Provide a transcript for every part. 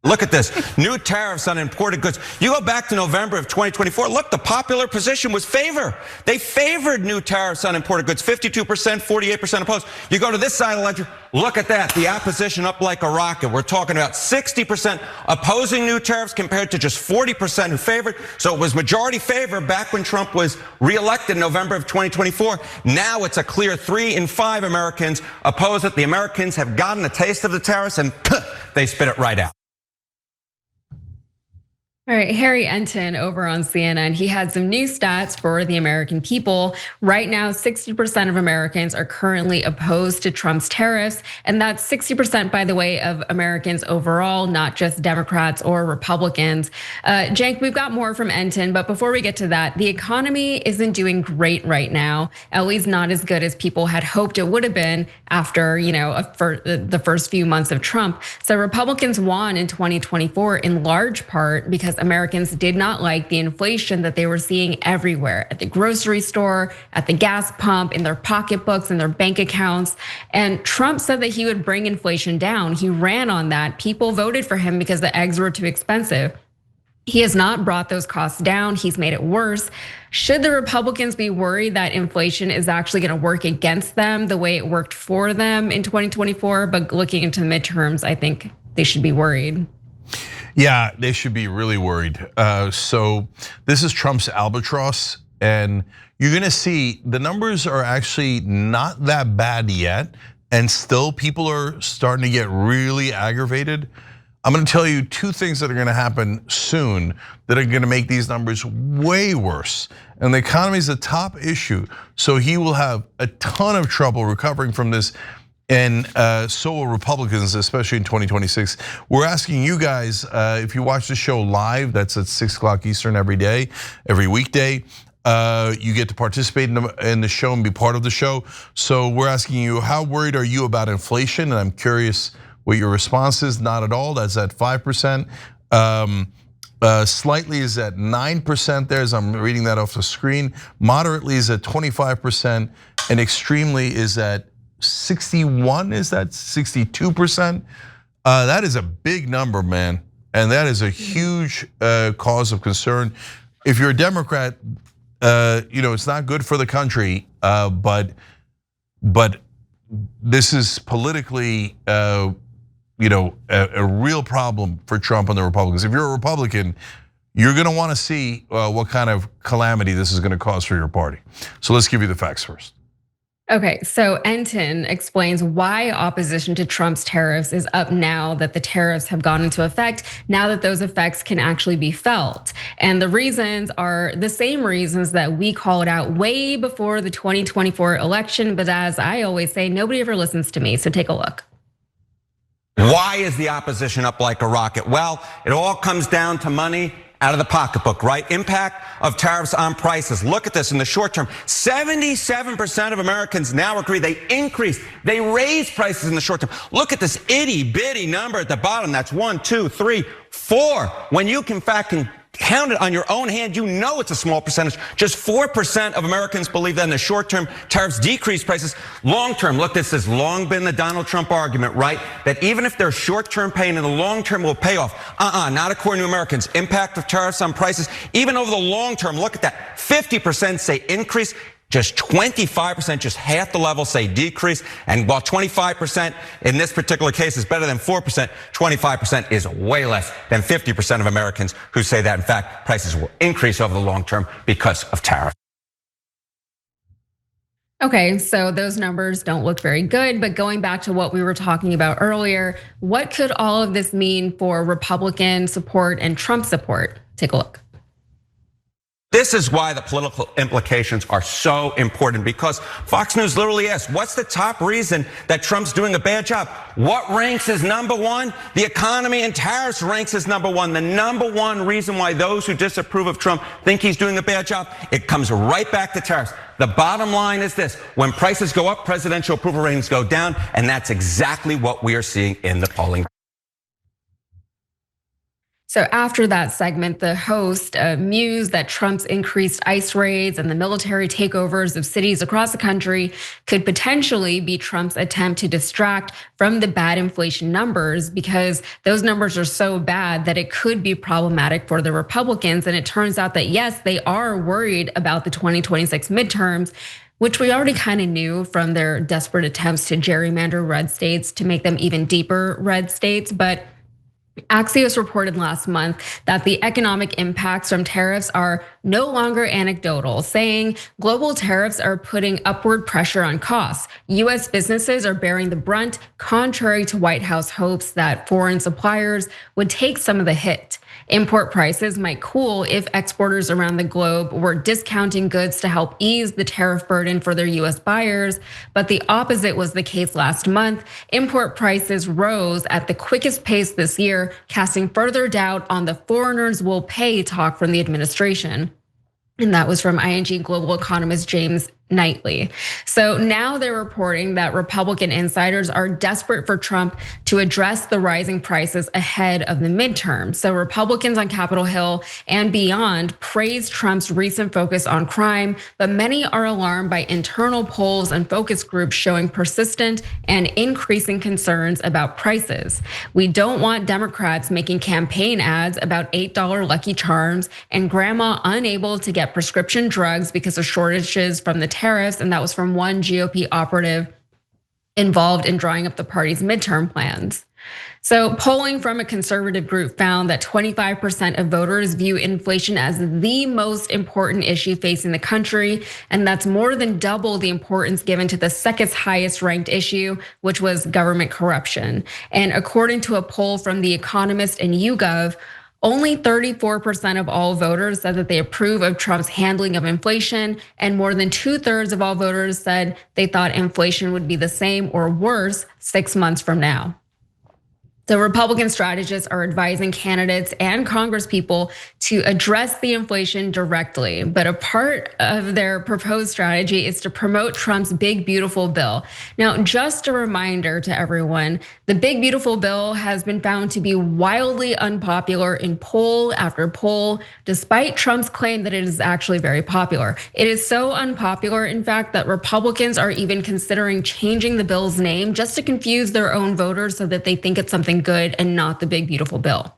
Look at this, new tariffs on imported goods. You go back to November of 2024, look, the popular position was favor. They favored new tariffs on imported goods, 52%, 48% opposed. You go to this side of the ledger, look at that, the opposition up like a rocket. We're talking about 60% opposing new tariffs compared to just 40% who favored. So it was majority favor back when Trump was reelected in November of 2024. Now it's a clear 3 in 5 Americans oppose it. The Americans have gotten a taste of the tariffs and they spit it right out. All right, Harry Enton over on CNN, he had some new stats for the American people. Right now, 60% of Americans are currently opposed to Trump's tariffs. And that's 60%, by the way, of Americans overall, not just Democrats or Republicans. Cenk, we've got more from Enton, but before we get to that, the economy isn't doing great right now, at least not as good as people had hoped it would have been after the first few months of Trump. So Republicans won in 2024 in large part because Americans did not like the inflation that they were seeing everywhere, at the grocery store, at the gas pump, in their pocketbooks, in their bank accounts. And Trump said that he would bring inflation down. He ran on that. People voted for him because the eggs were too expensive. He has not brought those costs down. He's made it worse. Should the Republicans be worried that inflation is actually going to work against them the way it worked for them in 2024? But looking into the midterms, I think they should be worried. Yeah, they should be really worried. So this is Trump's albatross, and you're gonna see the numbers are actually not that bad yet, and still people are starting to get really aggravated. I'm gonna tell you 2 things that are gonna happen soon that are gonna make these numbers way worse. And the economy is the top issue, so he will have a ton of trouble recovering from this. And so will Republicans, especially in 2026. We're asking you guys, if you watch the show live, that's at 6 o'clock Eastern every day, every weekday. You get to participate in the show and be part of the show. So we're asking you, how worried are you about inflation? And I'm curious what your response is. Not at all, that's at 5%. Slightly is at 9% there, as I'm reading that off the screen. Moderately is at 25%, and extremely is at 61, is that 62%? That is a big number, man. And that is a huge cause of concern. If you're a Democrat, it's not good for the country, but this is politically, a real problem for Trump and the Republicans. If you're a Republican, you're gonna wanna see what kind of calamity this is gonna cause for your party. So let's give you the facts first. Okay, so Enton explains why opposition to Trump's tariffs is up now that the tariffs have gone into effect, now that those effects can actually be felt. And the reasons are the same reasons that we called out way before the 2024 election, but as I always say, nobody ever listens to me, so take a look. Why is the opposition up like a rocket? Well, it all comes down to money out of the pocketbook, right? Impact of tariffs on prices. Look at this in the short term. 77% of Americans now agree they raise prices in the short term. Look at this itty bitty number at the bottom. That's 1, 2, 3, 4. When you in fact can count it on your own hand, you know it's a small percentage. Just 4% of Americans believe that in the short term, tariffs decrease prices. Long term, look, this has long been the Donald Trump argument, right? That even if there's short term pain, in the long term will pay off. Not according to Americans. Impact of tariffs on prices, even over the long term, look at that. 50% say increase. Just 25%, just half the level, say decrease. And while 25% in this particular case is better than 4%, 25% is way less than 50% of Americans who say that, in fact, prices will increase over the long term because of tariffs. Okay, so those numbers don't look very good, but going back to what we were talking about earlier, what could all of this mean for Republican support and Trump support? Take a look. This is why the political implications are so important, because Fox News literally asked, what's the top reason that Trump's doing a bad job? What ranks as number 1? The economy and tariffs ranks as number 1. The number 1 reason why those who disapprove of Trump think he's doing a bad job, it comes right back to tariffs. The bottom line is this: when prices go up, presidential approval ratings go down, and that's exactly what we are seeing in the polling. So after that segment, the host mused that Trump's increased ICE raids and the military takeovers of cities across the country could potentially be Trump's attempt to distract from the bad inflation numbers, because those numbers are so bad that it could be problematic for the Republicans. And it turns out that yes, they are worried about the 2026 midterms, which we already kind of knew from their desperate attempts to gerrymander red states to make them even deeper red states. But Axios reported last month that the economic impacts from tariffs are no longer anecdotal, saying global tariffs are putting upward pressure on costs. US businesses are bearing the brunt, contrary to White House hopes that foreign suppliers would take some of the hit. Import prices might cool if exporters around the globe were discounting goods to help ease the tariff burden for their US buyers, but the opposite was the case last month. Import prices rose at the quickest pace this year, casting further doubt on the foreigners will pay talk from the administration. And that was from ING global economist James Knightley. So now they're reporting that Republican insiders are desperate for Trump to address the rising prices ahead of the midterm. So Republicans on Capitol Hill and beyond praised Trump's recent focus on crime, but many are alarmed by internal polls and focus groups showing persistent and increasing concerns about prices. We don't want Democrats making campaign ads about $8 Lucky Charms and grandma unable to get prescription drugs because of shortages from the tariffs, and that was from one GOP operative involved in drawing up the party's midterm plans. So polling from a conservative group found that 25% of voters view inflation as the most important issue facing the country, and that's more than double the importance given to the second highest ranked issue, which was government corruption. And according to a poll from The Economist and YouGov, only 34% of all voters said that they approve of Trump's handling of inflation, and more than 2/3 of all voters said they thought inflation would be the same or worse 6 months from now. The Republican strategists are advising candidates and congresspeople to address the inflation directly. But a part of their proposed strategy is to promote Trump's big, beautiful bill. Now, just a reminder to everyone, the big, beautiful bill has been found to be wildly unpopular in poll after poll, despite Trump's claim that it is actually very popular. It is so unpopular, in fact, that Republicans are even considering changing the bill's name just to confuse their own voters so that they think it's something good and not the big, beautiful bill.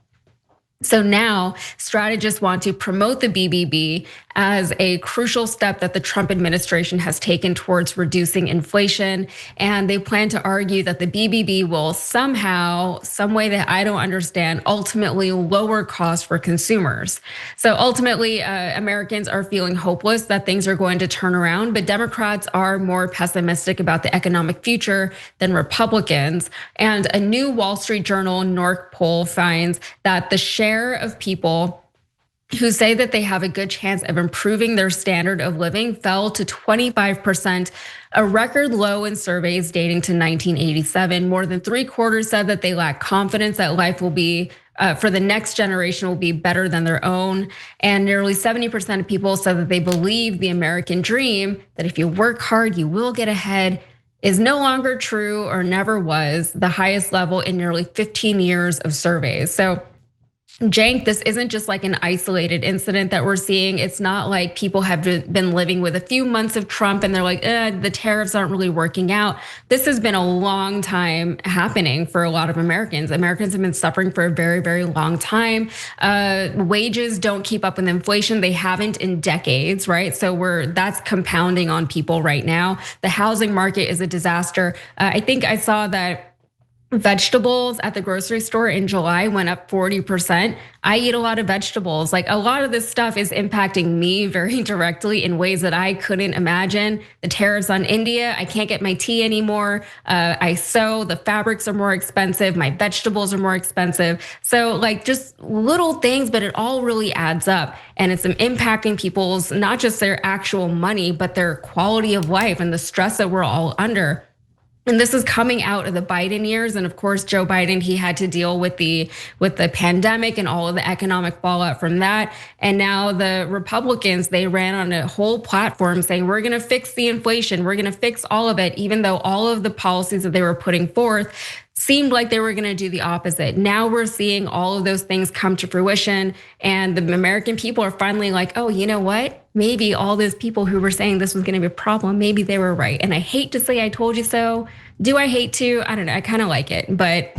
So now strategists want to promote the BBB as a crucial step that the Trump administration has taken towards reducing inflation. And they plan to argue that the BBB will somehow, some way that I don't understand, ultimately lower costs for consumers. So ultimately, Americans are feeling hopeless that things are going to turn around, but Democrats are more pessimistic about the economic future than Republicans. And a new Wall Street Journal NORC poll finds that the share of people who say that they have a good chance of improving their standard of living fell to 25%, a record low in surveys dating to 1987. More than 3/4 said that they lack confidence that life will be, for the next generation, will be better than their own. And nearly 70% of people said that they believe the American dream, that if you work hard, you will get ahead, is no longer true or never was, the highest level in nearly 15 years of surveys. So Cenk, this isn't just like an isolated incident that we're seeing. It's not like people have been living with a few months of Trump and they're like, the tariffs aren't really working out. This has been a long time happening for a lot of Americans. Americans have been suffering for a very, very long time. Wages don't keep up with inflation. They haven't in decades, right? So that's compounding on people right now. The housing market is a disaster. I think I saw that vegetables at the grocery store in July went up 40%. I eat a lot of vegetables. Like, a lot of this stuff is impacting me very directly in ways that I couldn't imagine. The tariffs on India, I can't get my tea anymore. I sew, the fabrics are more expensive, my vegetables are more expensive. So like just little things, but it all really adds up. And it's impacting people's, not just their actual money, but their quality of life and the stress that we're all under. And this is coming out of the Biden years, and of course, Joe Biden, he had to deal with the pandemic and all of the economic fallout from that. And now the Republicans, they ran on a whole platform saying we're going to fix the inflation, we're going to fix all of it, even though all of the policies that they were putting forth seemed like they were going to do the opposite. Now we're seeing all of those things come to fruition, and the American people are finally like, oh, you know what? Maybe all those people who were saying this was going to be a problem, maybe they were right. And I hate to say I told you so. Do I hate to? I don't know. I kind of like it, but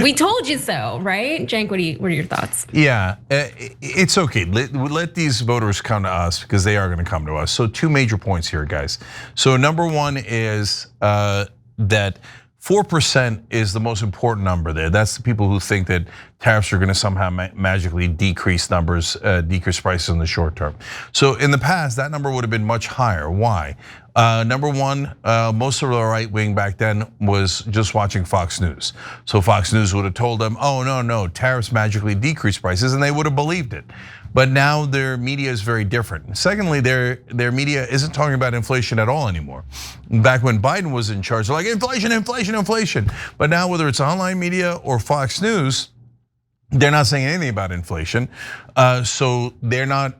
we told you so, right? Cenk, what are your thoughts? Yeah, it's okay. Let these voters come to us because they are going to come to us. So 2 major points here, guys. So number 1 is that 4% is the most important number there. That's the people who think that tariffs are going to somehow magically decrease decrease prices in the short term. So in the past, that number would have been much higher. Why? Number 1, most of the right wing back then was just watching Fox News. So Fox News would have told them, oh, no, tariffs magically decrease prices, and they would have believed it. But now their media is very different. Secondly, their media isn't talking about inflation at all anymore. Back when Biden was in charge, they're like inflation. But now whether it's online media or Fox News, they're not saying anything about inflation. So they're not.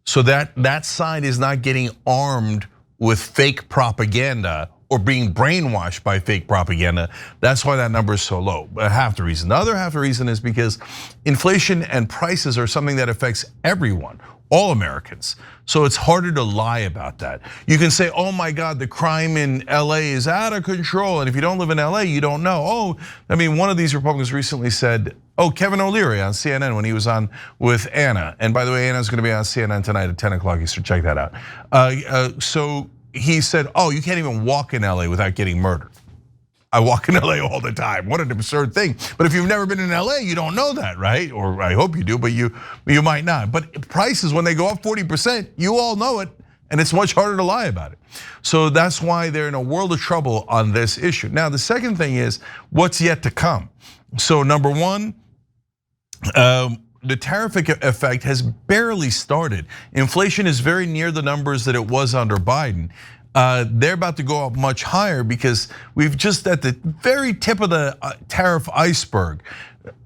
So that side is not getting armed with fake propaganda or being brainwashed by fake propaganda. That's why that number is so low. Half the reason. The other half the reason is because inflation and prices are something that affects everyone, all Americans. So it's harder to lie about that. You can say, oh my God, the crime in LA is out of control. And if you don't live in LA, you don't know. Oh, I mean, one of these Republicans recently said, oh, Kevin O'Leary on CNN when he was on with Anna. And by the way, Anna's gonna be on CNN tonight at 10 o'clock Eastern, check that out. So he said, oh, you can't even walk in LA without getting murdered. I walk in LA all the time. What an absurd thing. But if you've never been in LA, you don't know that, right? Or I hope you do, but you might not. But prices, when they go up 40%, you all know it, and it's much harder to lie about it. So that's why they're in a world of trouble on this issue. Now, the second thing is what's yet to come. So number 1, the tariff effect has barely started. Inflation is very near the numbers that it was under Biden. They're about to go up much higher because we've just at the very tip of the tariff iceberg.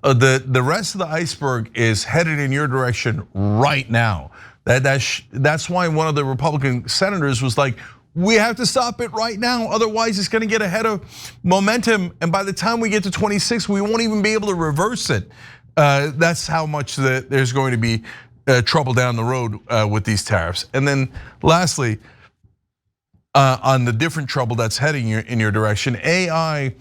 The rest of the iceberg is headed in your direction right now. That's why one of the Republican senators was like, we have to stop it right now, otherwise it's gonna get ahead of momentum. And by the time we get to 26, we won't even be able to reverse it. That's how much there's going to be trouble down the road with these tariffs. And then lastly, on the different trouble that's heading in your direction, AI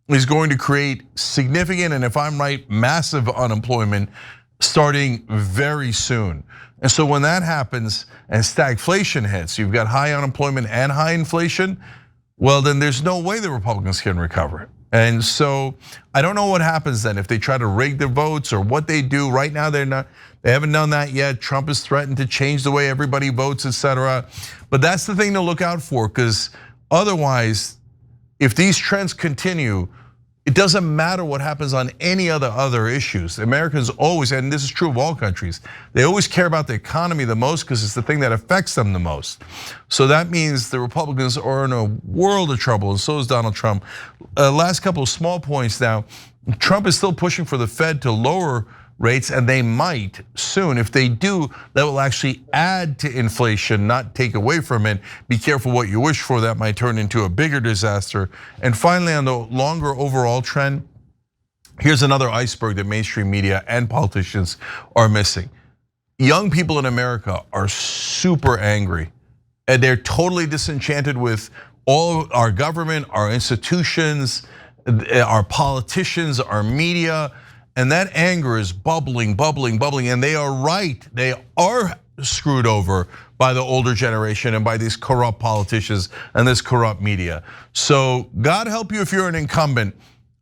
is going to create significant, and if I'm right, massive unemployment starting very soon. And so when that happens and stagflation hits, you've got high unemployment and high inflation, well then there's no way the Republicans can recover. And so I don't know what happens then if they try to rig the votes or what they do. Right now they haven't done that yet. Trump has threatened to change the way everybody votes, etc. But that's the thing to look out for, because otherwise, if these trends continue, it doesn't matter what happens on any other issues. Americans always, and this is true of all countries, they always care about the economy the most because it's the thing that affects them the most. So that means the Republicans are in a world of trouble, and so is Donald Trump. Last couple of small points now. Trump is still pushing for the Fed to lower rates, and they might soon. If they do, that will actually add to inflation, not take away from it. Be careful what you wish for, that might turn into a bigger disaster. And finally, on the longer overall trend, here's another iceberg that mainstream media and politicians are missing. Young people in America are super angry, and they're totally disenchanted with all our government, our institutions, our politicians, our media. And that anger is bubbling, and they are right. They are screwed over by the older generation and by these corrupt politicians and this corrupt media. So God help you if you're an incumbent,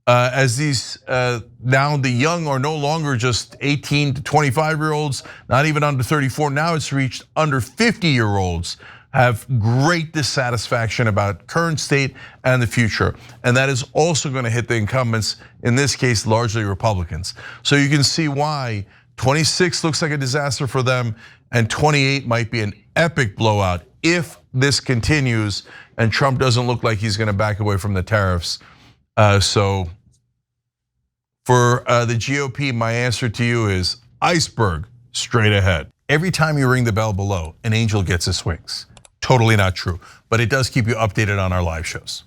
as these now the young are no longer just 18 to 25-year-olds, not even under 34. Now it's reached under 50-year-olds have great dissatisfaction about current state and the future. And that is also gonna hit the incumbents, in this case, largely Republicans. So you can see why 26 looks like a disaster for them, and 28 might be an epic blowout if this continues and Trump doesn't look like he's gonna back away from the tariffs. So for the GOP, my answer to you is iceberg straight ahead. Every time you ring the bell below, an angel gets his wings. Totally not true, but it does keep you updated on our live shows.